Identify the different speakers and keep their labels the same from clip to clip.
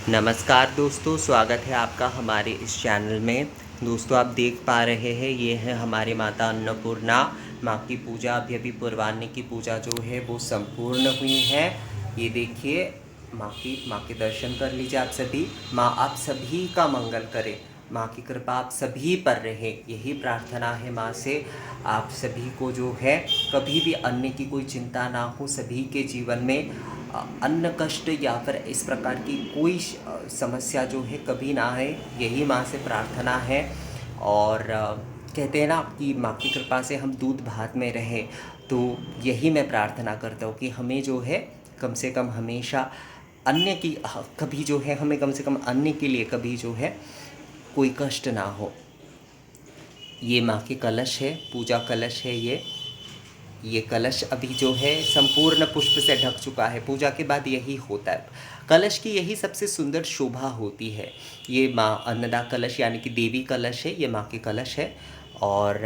Speaker 1: नमस्कार दोस्तों, स्वागत है आपका हमारे इस चैनल में। दोस्तों, आप देख पा रहे हैं ये है हमारे माता अन्नपूर्णा माँ की पूजा। अभी पूर्वाह्न की पूजा जो है वो संपूर्ण हुई है। ये देखिए माँ के दर्शन कर लीजिए आप सभी। माँ आप सभी का मंगल करे, माँ की कृपा आप सभी पर रहे, यही प्रार्थना है माँ से। आप सभी को जो है कभी भी अन्न की कोई चिंता ना हो, सभी के जीवन में अन्न कष्ट या फिर इस प्रकार की कोई समस्या जो है कभी ना आए, यही माँ से प्रार्थना है। और कहते हैं ना कि माँ की कृपा से हम दूध भात में रहें, तो यही मैं प्रार्थना करता हूँ कि हमें जो है कम से कम हमेशा अन्य की कभी जो है हमें कम से कम अन्य के लिए कभी जो है कोई कष्ट ना हो। ये माँ के कलश है, पूजा कलश है ये कलश अभी जो है संपूर्ण पुष्प से ढक चुका है। पूजा के बाद यही होता है, कलश की यही सबसे सुंदर शोभा होती है। ये माँ अन्नदा कलश यानी कि देवी कलश है, ये माँ के कलश है। और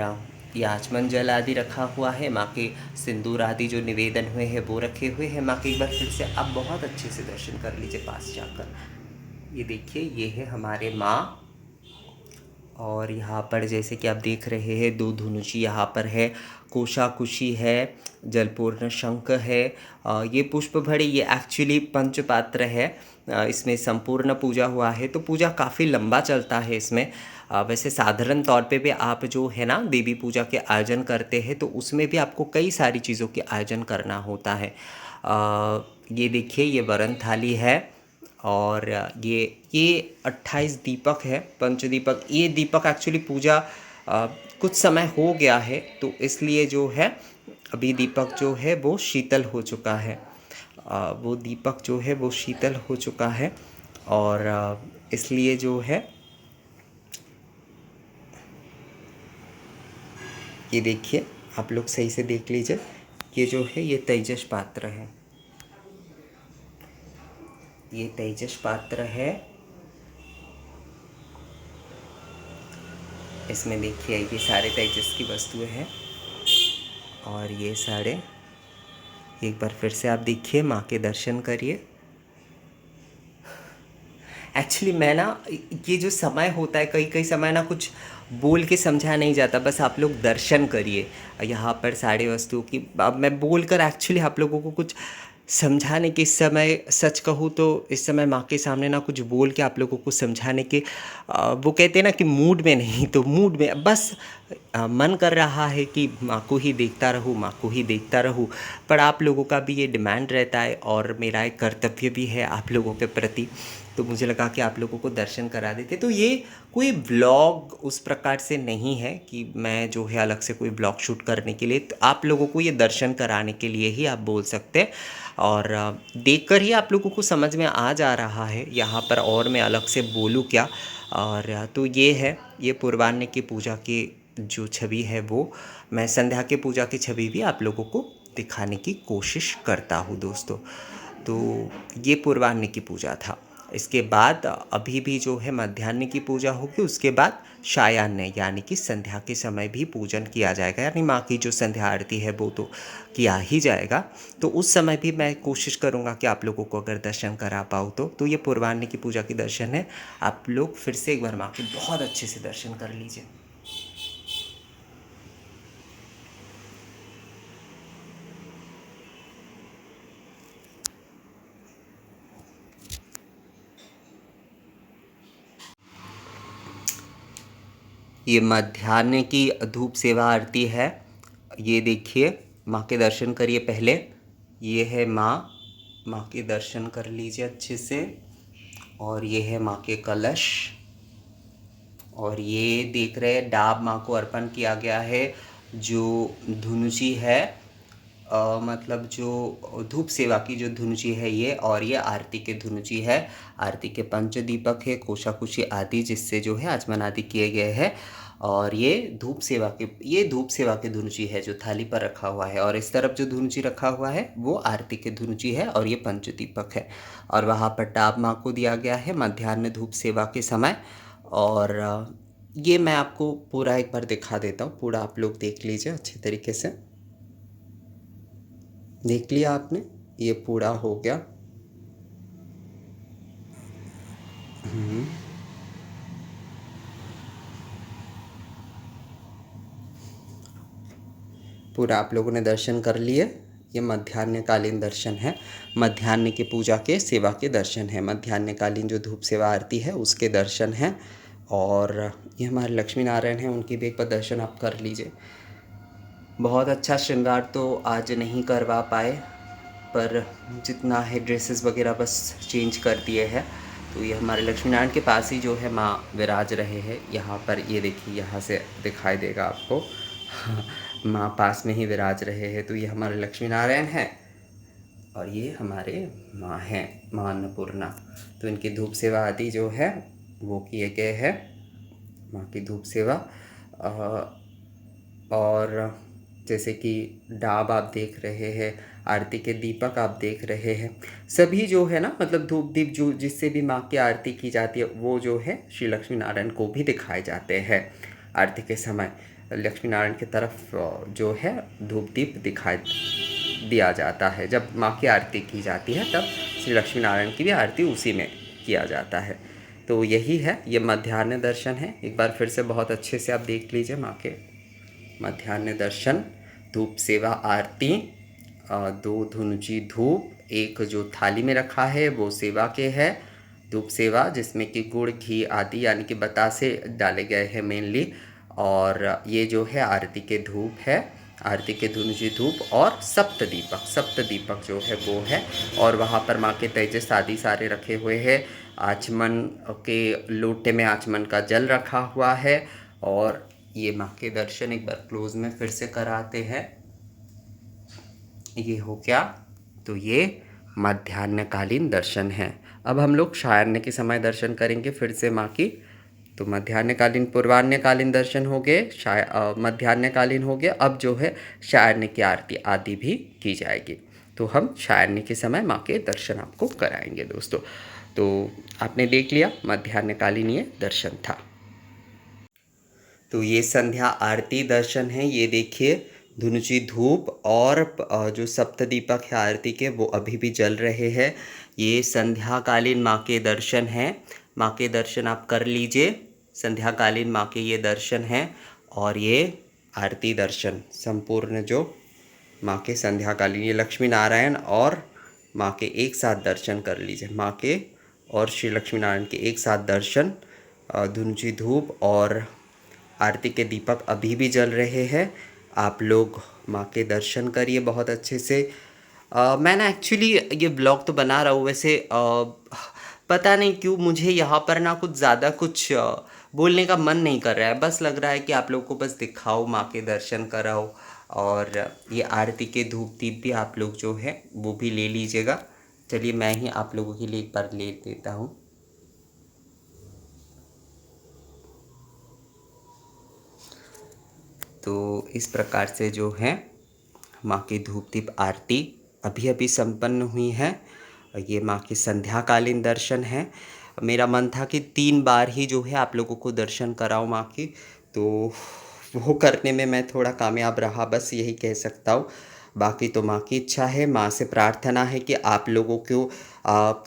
Speaker 1: ये आचमन जल आदि रखा हुआ है, माँ के सिंदूर आदि जो निवेदन हुए हैं वो रखे हुए हैं। माँ के एक बार फिर से आप बहुत अच्छे से दर्शन कर लीजिए पास जाकर। ये देखिए ये है हमारे माँ। और यहाँ पर जैसे कि आप देख रहे हैं दो धनुषी यहाँ पर है, कोशाकुशी है, जलपूर्ण शंख है। ये पुष्प भड़ी ये एक्चुअली पंचपात्र है। इसमें संपूर्ण पूजा हुआ है, तो पूजा काफ़ी लंबा चलता है इसमें। वैसे साधारण तौर पे भी आप जो है ना देवी पूजा के आयोजन करते हैं तो उसमें भी आपको कई सारी चीज़ों के आयोजन करना होता है। ये देखिए ये वरण थाली है। और ये 28 दीपक है, पंचदीपक। ये दीपक एक्चुअली पूजा कुछ समय हो गया है, तो इसलिए जो है अभी दीपक जो है वो शीतल हो चुका है। वो दीपक जो है वो शीतल हो चुका है। और इसलिए जो है ये देखिए आप लोग सही से देख लीजिए, ये जो है ये तेजस पात्र है, ये तेजस पात्र है। इसमें देखिए ये सारे तेजस की वस्तुएं हैं। और ये सारे एक बार फिर से आप देखिए, माँ के दर्शन करिए। एक्चुअली मैं ना ये जो समय होता है कई कई समय ना कुछ बोल के समझा नहीं जाता, बस आप लोग दर्शन करिए यहाँ पर सारे वस्तुओं की। अब मैं बोल कर एक्चुअली आप लोगों को कुछ समझाने के, इस समय सच कहूँ तो इस समय माँ के सामने ना कुछ बोल के आप लोगों को समझाने के वो कहते हैं ना कि मूड में नहीं, तो मूड में बस मन कर रहा है कि माँ को ही देखता रहूँ, माँ को ही देखता रहूँ। पर आप लोगों का भी ये डिमांड रहता है और मेरा एक कर्तव्य भी है आप लोगों के प्रति, तो मुझे लगा कि आप लोगों को दर्शन करा देते। तो ये कोई व्लॉग उस प्रकार से नहीं है कि मैं जो है अलग से कोई व्लॉग शूट करने के लिए, तो आप लोगों को ये दर्शन कराने के लिए ही आप बोल सकते हैं। और देखकर ही आप लोगों को समझ में आ जा रहा है यहाँ पर, और मैं अलग से बोलूँ क्या। और तो ये है, ये पूर्वाह्न की पूजा की जो छवि है वो मैं संध्या की पूजा की छवि भी आप लोगों को दिखाने की कोशिश करता हूँ दोस्तों। तो ये पूर्वाह्न की पूजा था। इसके बाद अभी भी जो है मध्याह्न की पूजा होगी, उसके बाद सायाह्न यानी कि संध्या के समय भी पूजन किया जाएगा, यानी माँ की जो संध्या आरती है वो तो किया ही जाएगा। तो उस समय भी मैं कोशिश करूँगा कि आप लोगों को अगर दर्शन करा पाऊँ तो ये पूर्वाह्न की पूजा की दर्शन है। आप लोग फिर से एक बार माँ के बहुत अच्छे से दर्शन कर लीजिए। ये मध्याह्न की धूप सेवा आरती है। ये देखिए माँ के दर्शन करिए पहले। ये है माँ, माँ के दर्शन कर लीजिए अच्छे से। और ये है माँ के कलश। और ये देख रहे हैं डाब माँ को अर्पण किया गया है। जो धुनुची है मतलब जो धूप सेवा की जो धुनुची है ये, और ये आरती के धुनुची है। आरती के पंच दीपक है, कोशाकुशी आदि जिससे जो है आचमन आदि किए गए हैं। और ये धूप सेवा के धुनुची है जो थाली पर रखा हुआ है। और इस तरफ जो धुनुची रखा हुआ है वो आरती के धुनुची है, और ये पंच दीपक है। और वहाँ पर डाब माँ को दिया गया है मध्याह्न धूप सेवा के समय। और ये मैं आपको पूरा एक बार दिखा देता हूँ, पूरा आप लोग देख लीजिए अच्छे तरीके से। देख लिया आपने, ये पूरा हो गया। हम्म। पूरा आप लोगों ने दर्शन कर लिए। ये मध्याह्नकालीन दर्शन है। मध्याह्न की पूजा के सेवा के दर्शन है। मध्याह्नकालीन जो धूप सेवा आरती है उसके दर्शन हैं। और ये हमारे लक्ष्मी नारायण हैं, उनकी भी एक बार दर्शन आप कर लीजिए। बहुत अच्छा श्रृंगार तो आज नहीं करवा पाए, पर जितना है ड्रेसेस वगैरह बस चेंज कर दिए हैं। तो ये हमारे लक्ष्मी नारायण के पास ही जो है माँ विराज रहे हैं। यहाँ पर ये देखिए, यहाँ से दिखाई देगा आपको। माँ पास में ही विराज रहे हैं। तो ये हमारे लक्ष्मी नारायण हैं और ये हमारे माँ हैं, माँ अन्नपूर्णा। तो इनकी धूप सेवा आदि जो है वो किए गए हैं, माँ की धूप सेवा। और जैसे कि डाब आप देख रहे हैं, आरती के दीपक आप देख रहे हैं, सभी जो है ना, मतलब धूप दीप जो जिससे भी माँ की आरती की जाती है वो जो है श्री लक्ष्मी नारायण को भी दिखाए जाते हैं। आरती के समय लक्ष्मी नारायण की तरफ जो है धूप दीप दिखाई दिया जाता है। जब माँ की आरती की जाती है तब श्री लक्ष्मी नारायण की भी आरती उसी में किया जाता है। तो यही है, ये मध्याह्न दर्शन है। एक बार फिर से बहुत अच्छे से आप देख लीजिए माँ के मध्याह्न दर्शन, धूप सेवा आरती, दो धुनुची धूप, एक जो थाली में रखा है वो सेवा के है, धूप सेवा जिसमें कि गुड़ घी आदि यानी कि बतासे डाले गए हैं मेनली। और ये जो है आरती के धूप है, आरती के धुनुची धूप और सप्त दीपक जो है वो है। और वहाँ पर माँ के तेजस आदि सारे रखे हुए हैं। आचमन के लोटे में आचमन का जल रखा हुआ है। और ये माँ के दर्शन एक बार क्लोज में फिर से कराते हैं। ये हो क्या, तो ये मध्याह्नकालीन दर्शन है। अब हम लोग सायाह्न के समय दर्शन करेंगे फिर से माँ की। तो मध्याह्नकालीन पूर्वाह्नकालीन दर्शन हो गए, मध्याह्नकालीन हो गया। अब जो है सायाह्न की आरती आदि भी की जाएगी। तो हम सायाह्न के समय माँ के दर्शन आपको कराएंगे दोस्तों। तो आपने देख लिया मध्याह्नकालीन ये दर्शन था। तो ये संध्या आरती दर्शन है। ये देखिए धुनुची धूप और जो सप्तदीपक है आरती के वो अभी भी जल रहे हैं। ये संध्याकालीन माँ के दर्शन हैं। माँ के दर्शन आप कर लीजिए। संध्याकालीन माँ के ये दर्शन हैं और ये आरती दर्शन संपूर्ण जो माँ के संध्याकालीन, ये लक्ष्मी नारायण और माँ के एक साथ दर्शन कर लीजिए। माँ के और श्री लक्ष्मी नारायण के एक साथ दर्शन, धुनुची धूप और आरती के दीपक अभी भी जल रहे हैं। आप लोग माँ के दर्शन करिए बहुत अच्छे से। मैं ना एक्चुअली ये ब्लॉग तो बना रहा हूँ, वैसे पता नहीं क्यों मुझे यहाँ पर ना कुछ ज़्यादा कुछ बोलने का मन नहीं कर रहा है। बस लग रहा है कि आप लोग को बस दिखाओ, माँ के दर्शन कराओ। और ये आरती के धूप दीप भी आप लोग जो है वो भी ले लीजिएगा। चलिए मैं ही आप लोगों के लिए एक बार ले देता हूँ। तो इस प्रकार से जो है माँ की धूप दीप आरती अभी अभी संपन्न हुई है। ये माँ की संध्याकालीन दर्शन है। मेरा मन था कि 3 बार ही जो है आप लोगों को दर्शन कराऊँ माँ की, तो वो करने में मैं थोड़ा कामयाब रहा, बस यही कह सकता हूँ। बाकी तो माँ की इच्छा है, माँ से प्रार्थना है कि आप लोगों को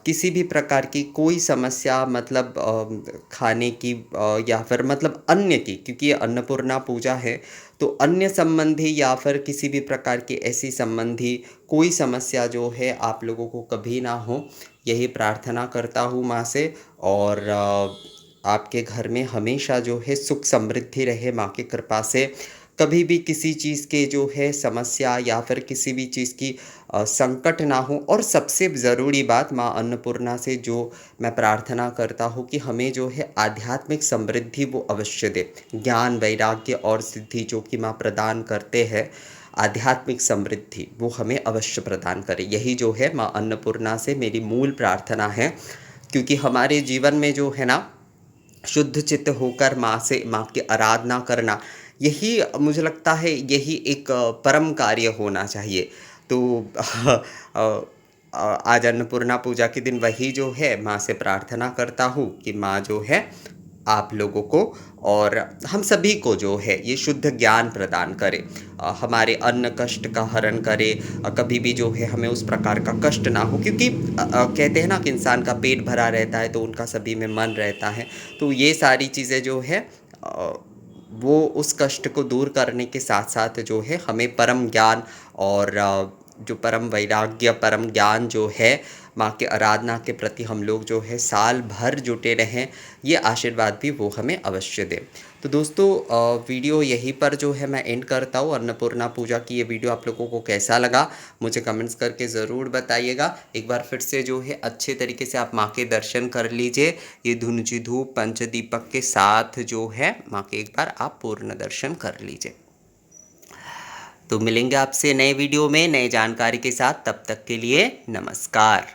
Speaker 1: किसी भी प्रकार की कोई समस्या, मतलब खाने की या फिर मतलब अन्य की, क्योंकि ये अन्नपूर्णा पूजा है तो अन्य संबंधी या फिर किसी भी प्रकार की ऐसी संबंधी कोई समस्या जो है आप लोगों को कभी ना हो, यही प्रार्थना करता हूँ माँ से। और आपके घर में हमेशा जो है सुख समृद्धि रहे माँ की कृपा से। कभी भी किसी चीज़ के जो है समस्या या फिर किसी भी चीज़ की संकट ना हो। और सबसे ज़रूरी बात, माँ अन्नपूर्णा से जो मैं प्रार्थना करता हूँ कि हमें जो है आध्यात्मिक समृद्धि वो अवश्य दे। ज्ञान, वैराग्य और सिद्धि जो कि माँ प्रदान करते हैं, आध्यात्मिक समृद्धि वो हमें अवश्य प्रदान करे। यही जो है माँ अन्नपूर्णा से मेरी मूल प्रार्थना है। क्योंकि हमारे जीवन में जो है ना, शुद्ध चित्त होकर माँ से, माँ की आराधना करना, यही मुझे लगता है यही एक परम कार्य होना चाहिए। तो आज अन्नपूर्णा पूजा के दिन वही जो है माँ से प्रार्थना करता हूँ कि माँ जो है आप लोगों को और हम सभी को जो है ये शुद्ध ज्ञान प्रदान करे, हमारे अन्न कष्ट का हरण करे, कभी भी जो है हमें उस प्रकार का कष्ट ना हो, क्योंकि कहते हैं ना कि इंसान का पेट भरा रहता है तो उनका सभी में मन रहता है। तो ये सारी चीज़ें जो है वो उस कष्ट को दूर करने के साथ साथ जो है हमें परम ज्ञान और जो परम वैराग्य परम ज्ञान जो है माँ के आराधना के प्रति हम लोग जो है साल भर जुटे रहें, ये आशीर्वाद भी वो हमें अवश्य दें। तो दोस्तों वीडियो यहीं पर जो है मैं एंड करता हूँ। अन्नपूर्णा पूजा की ये वीडियो आप लोगों को कैसा लगा मुझे कमेंट्स करके ज़रूर बताइएगा। एक बार फिर से जो है अच्छे तरीके से आप माँ के दर्शन कर लीजिए। ये धुनुची धूप पंचदीपक के साथ जो है माँ के एक बार आप पूर्ण दर्शन कर लीजिए। तो मिलेंगे आपसे नए वीडियो में नए जानकारी के साथ, तब तक के लिए नमस्कार।